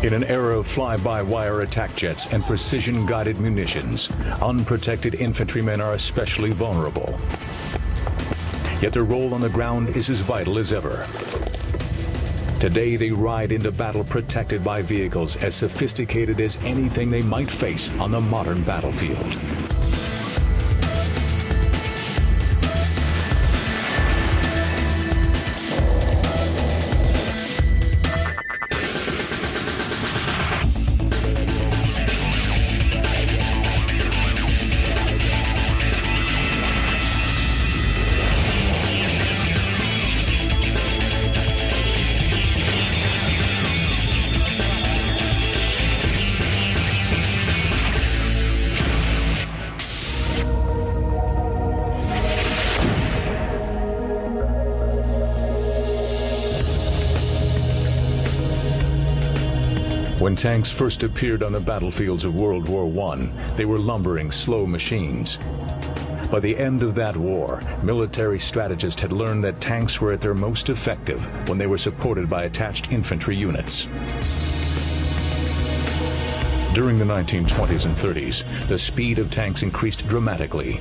In an era of fly-by-wire attack jets and precision-guided munitions, unprotected infantrymen are especially vulnerable. Yet their role on the ground is as vital as ever. Today they ride into battle protected by vehicles as sophisticated as anything they might face on the modern battlefield. When tanks first appeared on the battlefields of World War I, they were lumbering, slow machines. By the end of that war, military strategists had learned that tanks were at their most effective when they were supported by attached infantry units. During the 1920s and 30s, the speed of tanks increased dramatically.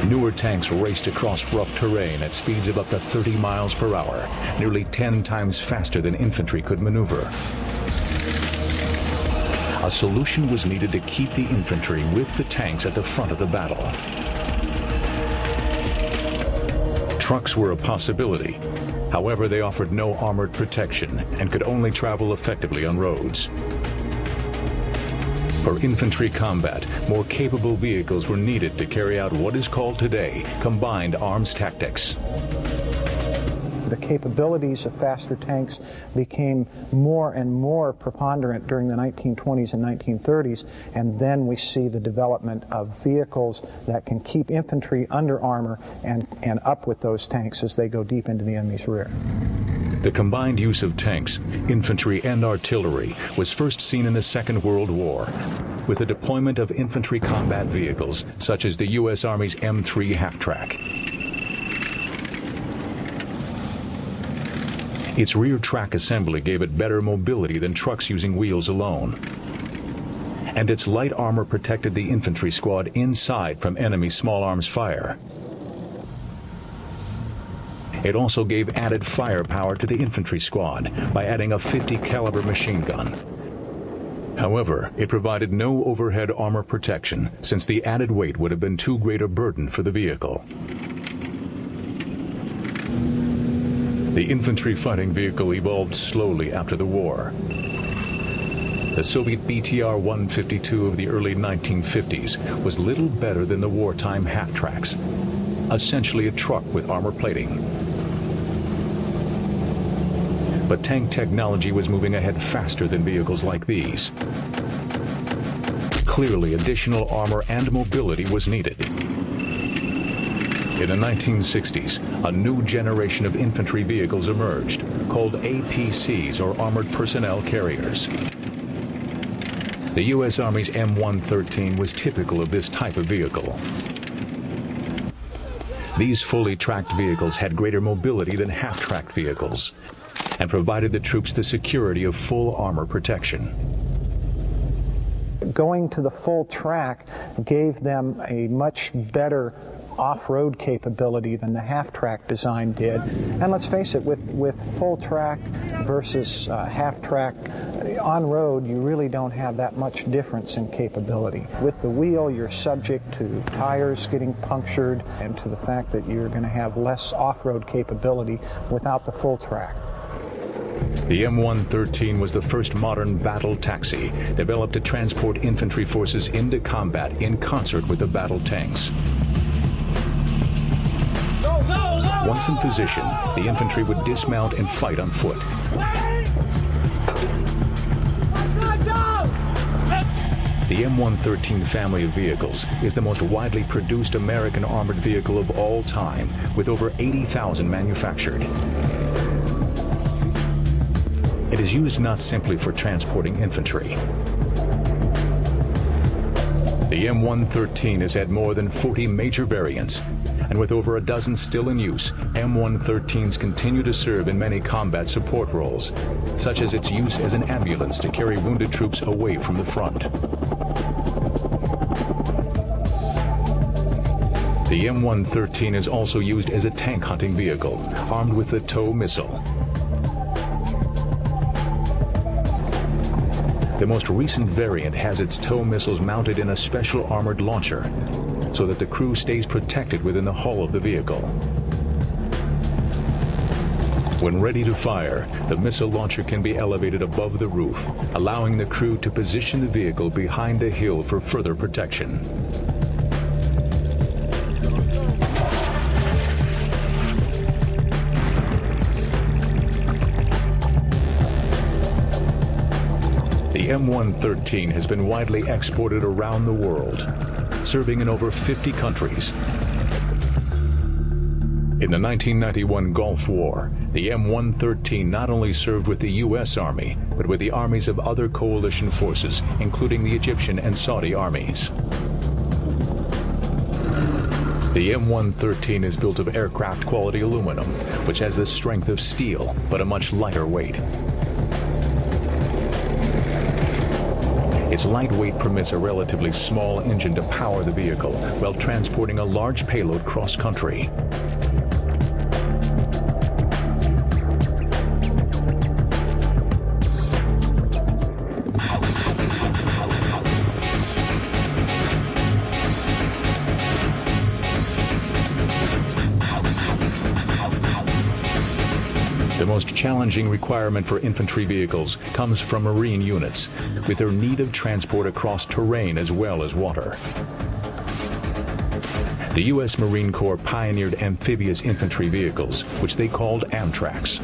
Newer tanks raced across rough terrain at speeds of up to 30 miles per hour, nearly 10 times faster than infantry could maneuver. A solution was needed to keep the infantry with the tanks at the front of the battle. Trucks were a possibility. However, they offered no armored protection and could only travel effectively on roads. For infantry combat, more capable vehicles were needed to carry out what is called today combined arms tactics. The capabilities of faster tanks became more and more preponderant during the 1920s and 1930s, and then we see the development of vehicles that can keep infantry under armor and up with those tanks as they go deep into the enemy's rear. The combined use of tanks, infantry and artillery was first seen in the Second World War, with the deployment of infantry combat vehicles such as the U.S. Army's M3 half-track. Its rear track assembly gave it better mobility than trucks using wheels alone. And its light armor protected the infantry squad inside from enemy small arms fire. It also gave added firepower to the infantry squad by adding a .50 caliber machine gun. However, it provided no overhead armor protection since the added weight would have been too great a burden for the vehicle. The infantry fighting vehicle evolved slowly after the war. The Soviet BTR-152 of the early 1950s was little better than the wartime half-tracks, essentially a truck with armor plating. But tank technology was moving ahead faster than vehicles like these. Clearly, additional armor and mobility was needed. In the 1960s, a new generation of infantry vehicles emerged, called APCs, or Armored Personnel Carriers. The U.S. Army's M113 was typical of this type of vehicle. These fully tracked vehicles had greater mobility than half-tracked vehicles and provided the troops the security of full armor protection. Going to the full track gave them a much better off-road capability than the half-track design did. And let's face it, with full track versus half-track, on road you really don't have that much difference in capability. With the wheel, you're subject to tires getting punctured and to the fact that you're going to have less off-road capability without the full track. The M113 was the first modern battle taxi developed to transport infantry forces into combat in concert with the battle tanks. Once in position, the infantry would dismount and fight on foot. The M113 family of vehicles is the most widely produced American armored vehicle of all time, with over 80,000 manufactured. It is used not simply for transporting infantry. The M113 has had more than 40 major variants, And with over a dozen still in use, M113s continue to serve in many combat support roles, such as its use as an ambulance to carry wounded troops away from the front. The M113 is also used as a tank hunting vehicle, armed with the TOW missile. The most recent variant has its TOW missiles mounted in a special armored launcher, so that the crew stays protected within the hull of the vehicle. When ready to fire, the missile launcher can be elevated above the roof, allowing the crew to position the vehicle behind a hill for further protection. The M113 has been widely exported around the world, serving in over 50 countries. In the 1991 Gulf War, the M113 not only served with the U.S. Army, but with the armies of other coalition forces, including the Egyptian and Saudi armies. The M113 is built of aircraft-quality aluminum, which has the strength of steel, but a much lighter weight. Its light weight permits a relatively small engine to power the vehicle while transporting a large payload cross-country. The most challenging requirement for infantry vehicles comes from Marine units, with their need of transport across terrain as well as water. The U.S. Marine Corps pioneered amphibious infantry vehicles, which they called Amtracs.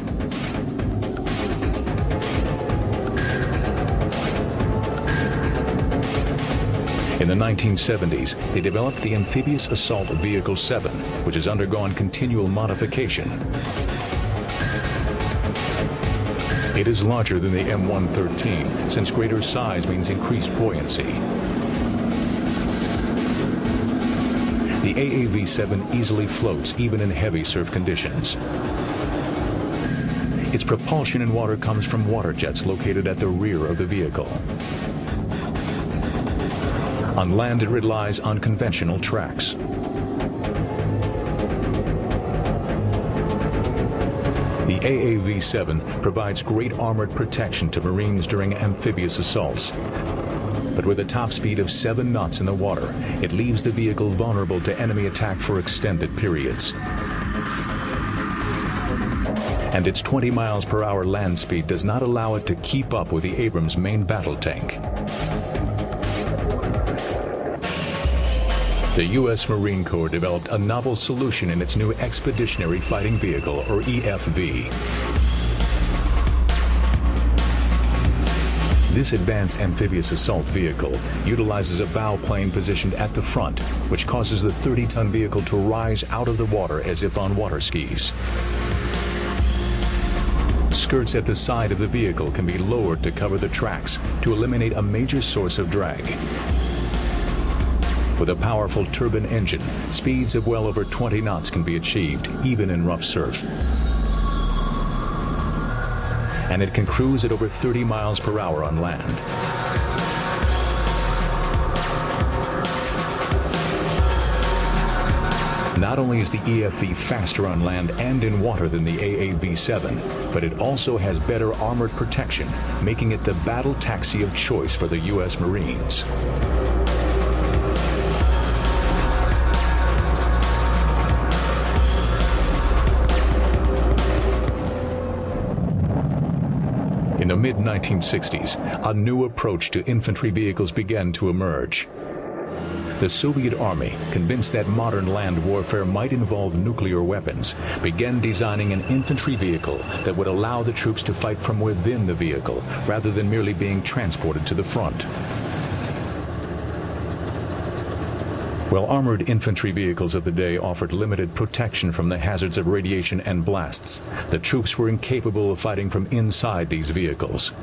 In the 1970s, they developed the Amphibious Assault Vehicle 7, which has undergone continual modification. It is larger than the M113, since greater size means increased buoyancy. The AAV-7 easily floats even in heavy surf conditions. Its propulsion in water comes from water jets located at the rear of the vehicle. On land, it relies on conventional tracks. The AAV-7 provides great armored protection to Marines during amphibious assaults. But with a top speed of 7 knots in the water, it leaves the vehicle vulnerable to enemy attack for extended periods. And its 20 miles per hour land speed does not allow it to keep up with the Abrams main battle tank. The U.S. Marine Corps developed a novel solution in its new Expeditionary Fighting Vehicle, or EFV. This advanced amphibious assault vehicle utilizes a bow plane positioned at the front, which causes the 30-ton vehicle to rise out of the water as if on water skis. Skirts at the side of the vehicle can be lowered to cover the tracks to eliminate a major source of drag. With a powerful turbine engine, speeds of well over 20 knots can be achieved, even in rough surf. And it can cruise at over 30 miles per hour on land. Not only is the EFV faster on land and in water than the AAV-7, but it also has better armored protection, making it the battle taxi of choice for the U.S. Marines. In the mid-1960s, a new approach to infantry vehicles began to emerge. The Soviet Army, convinced that modern land warfare might involve nuclear weapons, began designing an infantry vehicle that would allow the troops to fight from within the vehicle, rather than merely being transported to the front. While armored infantry vehicles of the day offered limited protection from the hazards of radiation and blasts, the troops were incapable of fighting from inside these vehicles.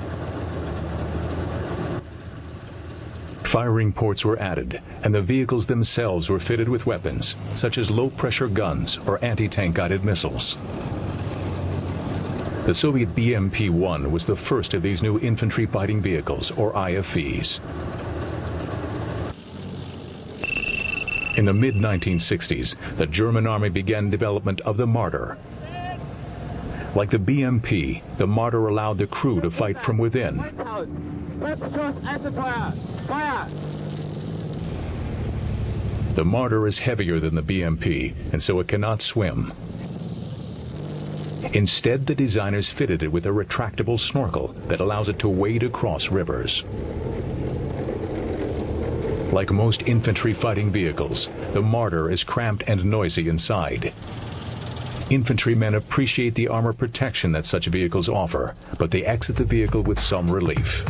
Firing ports were added, and the vehicles themselves were fitted with weapons, such as low-pressure guns or anti-tank guided missiles. The Soviet BMP-1 was the first of these new infantry fighting vehicles, or IFVs. In the mid-1960s, the German army began development of the Marder. Like the BMP, the Marder allowed the crew to fight from within. The Marder is heavier than the BMP, and so it cannot swim. Instead, the designers fitted it with a retractable snorkel that allows it to wade across rivers. Like most infantry fighting vehicles, the Marder is cramped and noisy inside. Infantrymen appreciate the armor protection that such vehicles offer, but they exit the vehicle with some relief.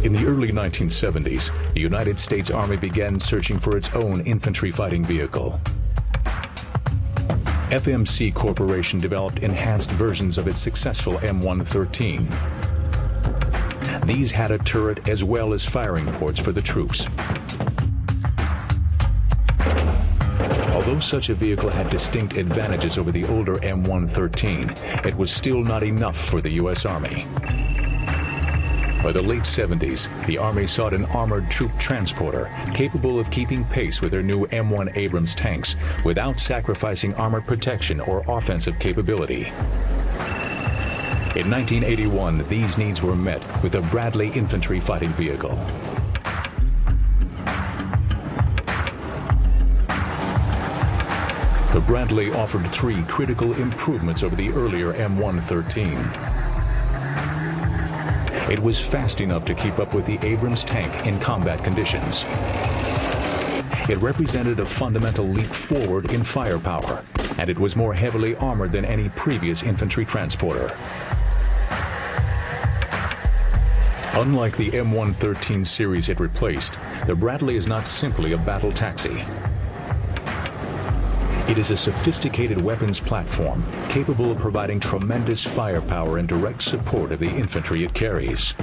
In the early 1970s, the United States Army began searching for its own infantry fighting vehicle. FMC Corporation developed enhanced versions of its successful M113. These had a turret as well as firing ports for the troops. Although such a vehicle had distinct advantages over the older M113, it was still not enough for the U.S. Army. By the late 70s, the Army sought an armored troop transporter capable of keeping pace with their new M1 Abrams tanks without sacrificing armored protection or offensive capability. In 1981, these needs were met with the Bradley infantry fighting vehicle. The Bradley offered three critical improvements over the earlier M113. It was fast enough to keep up with the Abrams tank in combat conditions. It represented a fundamental leap forward in firepower, and it was more heavily armored than any previous infantry transporter. Unlike the M113 series it replaced, the Bradley is not simply a battle taxi. It is a sophisticated weapons platform capable of providing tremendous firepower and direct support of the infantry it carries.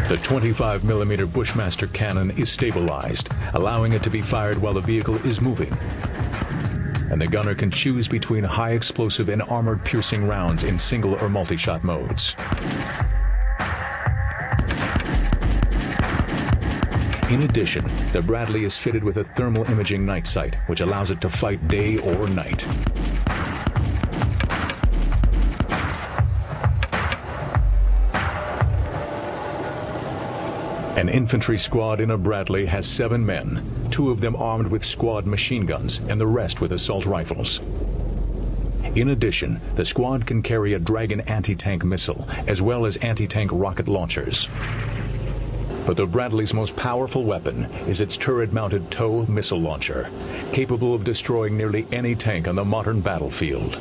The 25mm Bushmaster cannon is stabilized, allowing it to be fired while the vehicle is moving. And the gunner can choose between high explosive and armored piercing rounds in single or multi-shot modes. In addition, the Bradley is fitted with a thermal imaging night sight, which allows it to fight day or night. An infantry squad in a Bradley has 7 men, 2 of them armed with squad machine guns and the rest with assault rifles. In addition, the squad can carry a Dragon anti-tank missile, as well as anti-tank rocket launchers. But the Bradley's most powerful weapon is its turret-mounted TOW missile launcher, capable of destroying nearly any tank on the modern battlefield.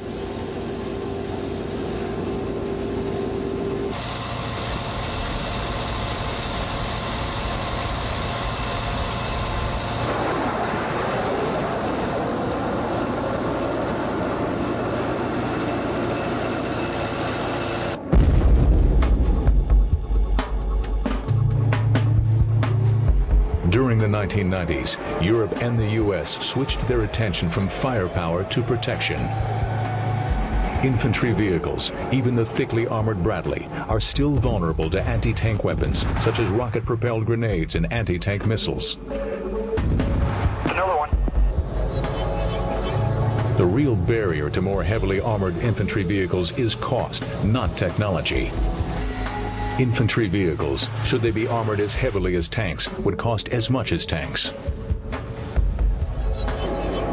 During the 1990s, Europe and the U.S. switched their attention from firepower to protection. Infantry vehicles, even the thickly armored Bradley, are still vulnerable to anti-tank weapons, such as rocket-propelled grenades and anti-tank missiles. Another one. The real barrier to more heavily armored infantry vehicles is cost, not technology. Infantry vehicles, should they be armored as heavily as tanks, would cost as much as tanks.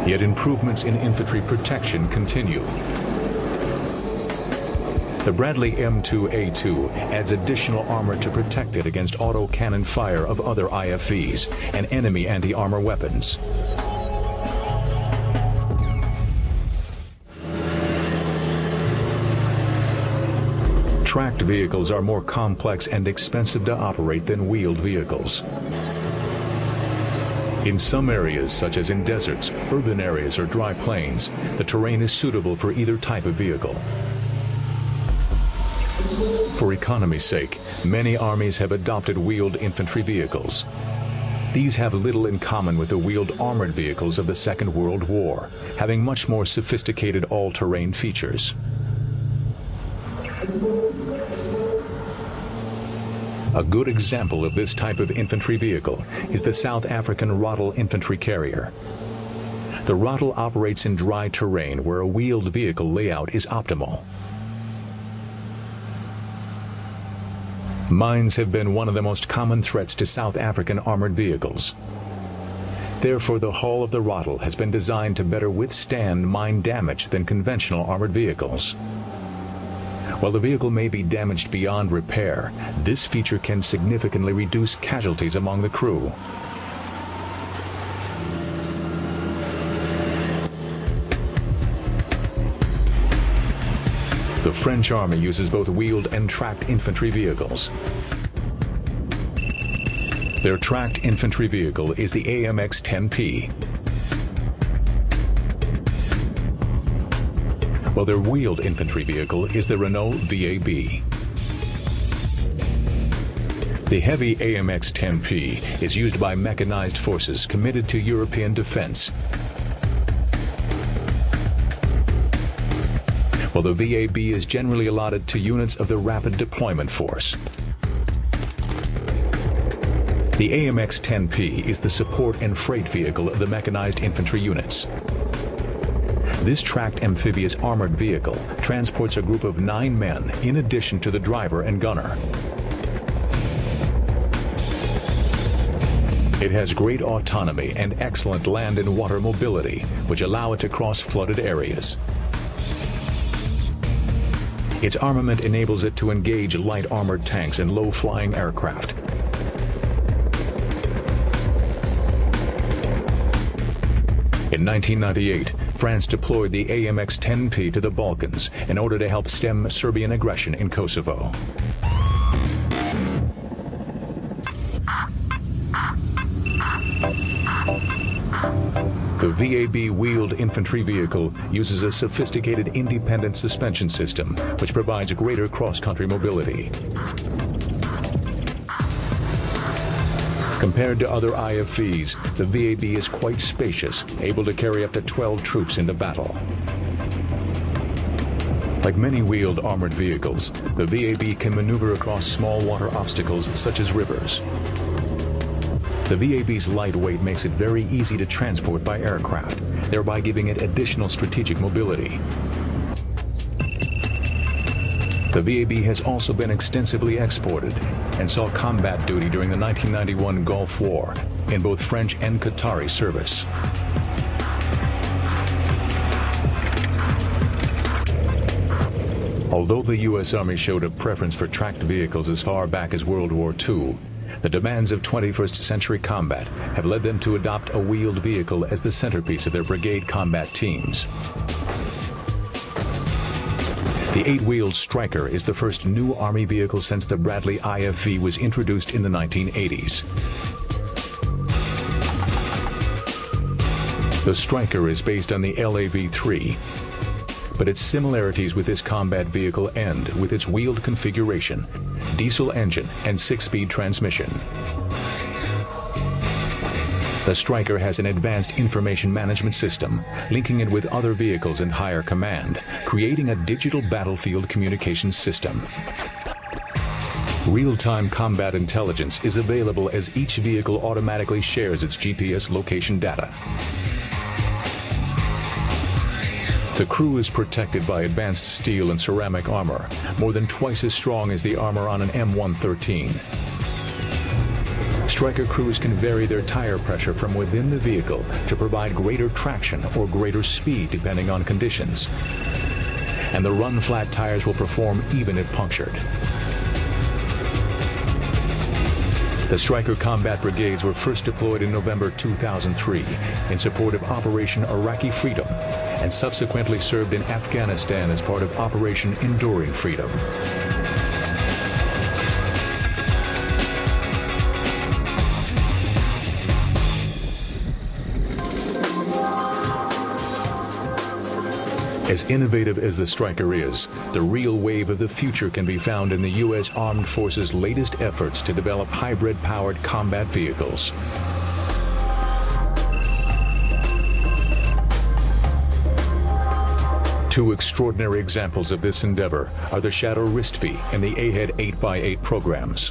Yet improvements in infantry protection continue. The Bradley M2A2 adds additional armor to protect it against autocannon fire of other IFVs and enemy anti-armor weapons. Tracked vehicles are more complex and expensive to operate than wheeled vehicles. In some areas, such as in deserts, urban areas, or dry plains, the terrain is suitable for either type of vehicle. For economy's sake, many armies have adopted wheeled infantry vehicles. These have little in common with the wheeled armored vehicles of the Second World War, having much more sophisticated all-terrain features. A good example of this type of infantry vehicle is the South African Roddel infantry carrier. The Roddel operates in dry terrain where a wheeled vehicle layout is optimal. Mines have been one of the most common threats to South African armored vehicles. Therefore, the hull of the Roddel has been designed to better withstand mine damage than conventional armored vehicles. While the vehicle may be damaged beyond repair, this feature can significantly reduce casualties among the crew. The French Army uses both wheeled and tracked infantry vehicles. Their tracked infantry vehicle is the AMX-10P, while their wheeled infantry vehicle is the Renault VAB. The heavy AMX-10P is used by mechanized forces committed to European defense, while the VAB is generally allotted to units of the Rapid Deployment Force. The AMX-10P is the support and freight vehicle of the mechanized infantry units. This tracked amphibious armored vehicle transports a group of 9 men in addition to the driver and gunner. It has great autonomy and excellent land and water mobility, which allow it to cross flooded areas. Its armament enables it to engage light armored tanks and low-flying aircraft. In 1998, France deployed the AMX-10P to the Balkans in order to help stem Serbian aggression in Kosovo. The VAB wheeled infantry vehicle uses a sophisticated independent suspension system, which provides greater cross-country mobility. Compared to other IFVs, the VAB is quite spacious, able to carry up to 12 troops into battle. Like many wheeled armored vehicles, the VAB can maneuver across small water obstacles such as rivers. The VAB's light weight makes it very easy to transport by aircraft, thereby giving it additional strategic mobility. The VAB has also been extensively exported and saw combat duty during the 1991 Gulf War in both French and Qatari service. Although the U.S. Army showed a preference for tracked vehicles as far back as World War II, the demands of 21st century combat have led them to adopt a wheeled vehicle as the centerpiece of their brigade combat teams. The 8-wheeled Stryker is the first new Army vehicle since the Bradley IFV was introduced in the 1980s. The Stryker is based on the LAV-3, but its similarities with this combat vehicle end with its wheeled configuration, diesel engine, and 6-speed transmission. The Stryker has an advanced information management system, linking it with other vehicles and higher command, creating a digital battlefield communications system. Real-time combat intelligence is available as each vehicle automatically shares its GPS location data. The crew is protected by advanced steel and ceramic armor, more than twice as strong as the armor on an M113. Stryker crews can vary their tire pressure from within the vehicle to provide greater traction or greater speed depending on conditions. And the run-flat tires will perform even if punctured. The Stryker combat brigades were first deployed in November 2003 in support of Operation Iraqi Freedom and subsequently served in Afghanistan as part of Operation Enduring Freedom. As innovative as the Stryker is, the real wave of the future can be found in the U.S. Armed Forces' latest efforts to develop hybrid-powered combat vehicles. Two extraordinary examples of this endeavor are the Shadow Wrist-V and the AHEAD 8x8 programs.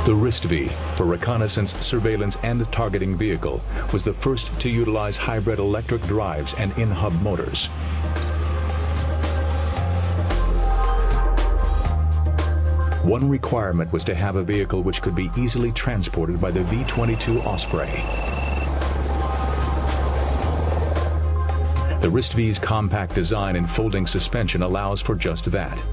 The Wrist-V, for reconnaissance, surveillance, and targeting vehicle, was the first to utilize hybrid electric drives and in-hub motors. One requirement was to have a vehicle which could be easily transported by the V-22 Osprey. The Wrist-V's compact design and folding suspension allows for just that.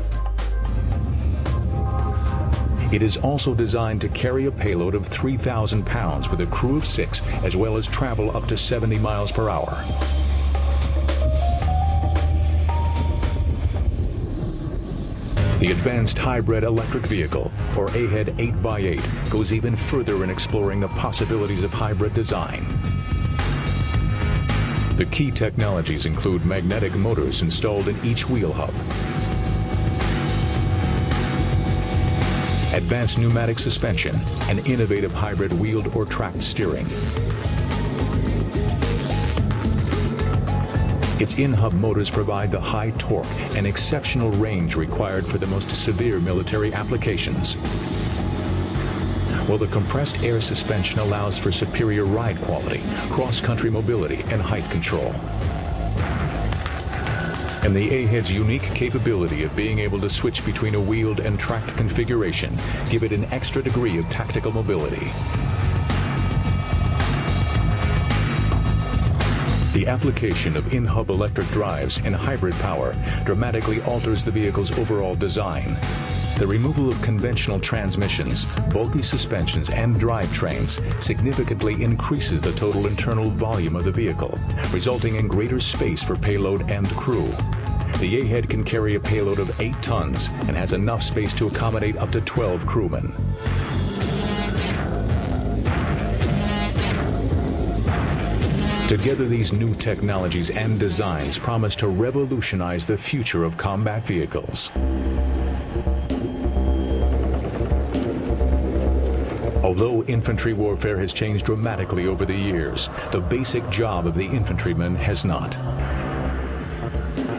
It is also designed to carry a payload of 3,000 pounds with a crew of 6, as well as travel up to 70 miles per hour. The Advanced Hybrid Electric Vehicle, or AHEAD 8x8, goes even further in exploring the possibilities of hybrid design. The key technologies include magnetic motors installed in each wheel hub, advanced pneumatic suspension, and innovative hybrid wheeled or tracked steering. Its in-hub motors provide the high torque and exceptional range required for the most severe military applications, while the compressed air suspension allows for superior ride quality, cross-country mobility, and height control. And the AHEAD's unique capability of being able to switch between a wheeled and tracked configuration give it an extra degree of tactical mobility. The application of in-hub electric drives and hybrid power dramatically alters the vehicle's overall design. The removal of conventional transmissions, bulky suspensions, and drivetrains significantly increases the total internal volume of the vehicle, resulting in greater space for payload and crew. The AHEAD can carry a payload of 8 tons and has enough space to accommodate up to 12 crewmen. Together, these new technologies and designs promise to revolutionize the future of combat vehicles. Although infantry warfare has changed dramatically over the years, the basic job of the infantryman has not.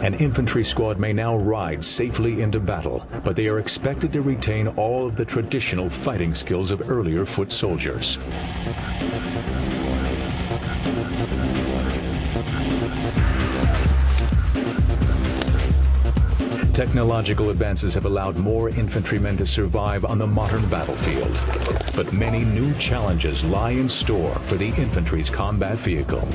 An infantry squad may now ride safely into battle, but they are expected to retain all of the traditional fighting skills of earlier foot soldiers. Technological advances have allowed more infantrymen to survive on the modern battlefield, but many new challenges lie in store for the infantry's combat vehicle.